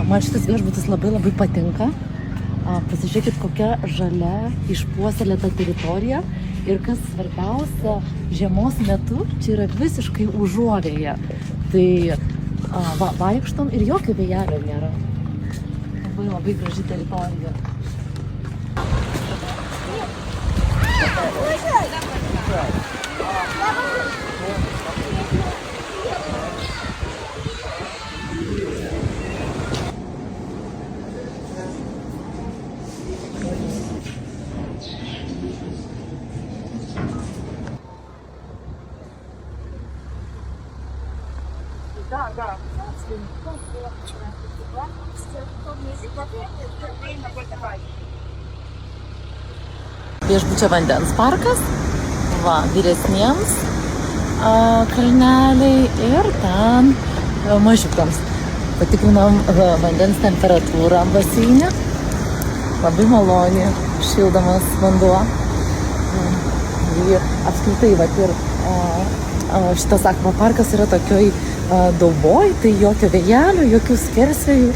Man šitas viešbutis labai patinka. Pasižiūrėkit, kokia žalia išpuoselėta teritorija. Ir kas svarbiausia, žiemos metu čia yra visiškai užuovėja. Tai vaikštom ir jokio vėjelio nėra. Labai graži teritorija. Да. Viešbučio vandens parkas, vyresniems kalneliai ir ten mažiukams. Patikrinam vandens temperatūrą baseine. Labai maloni, šildomas vanduo. Ir apskritai, ir šitas akvaparkas yra tokioj dauboj, tai jokio vėjelio, jokių skersvėjų.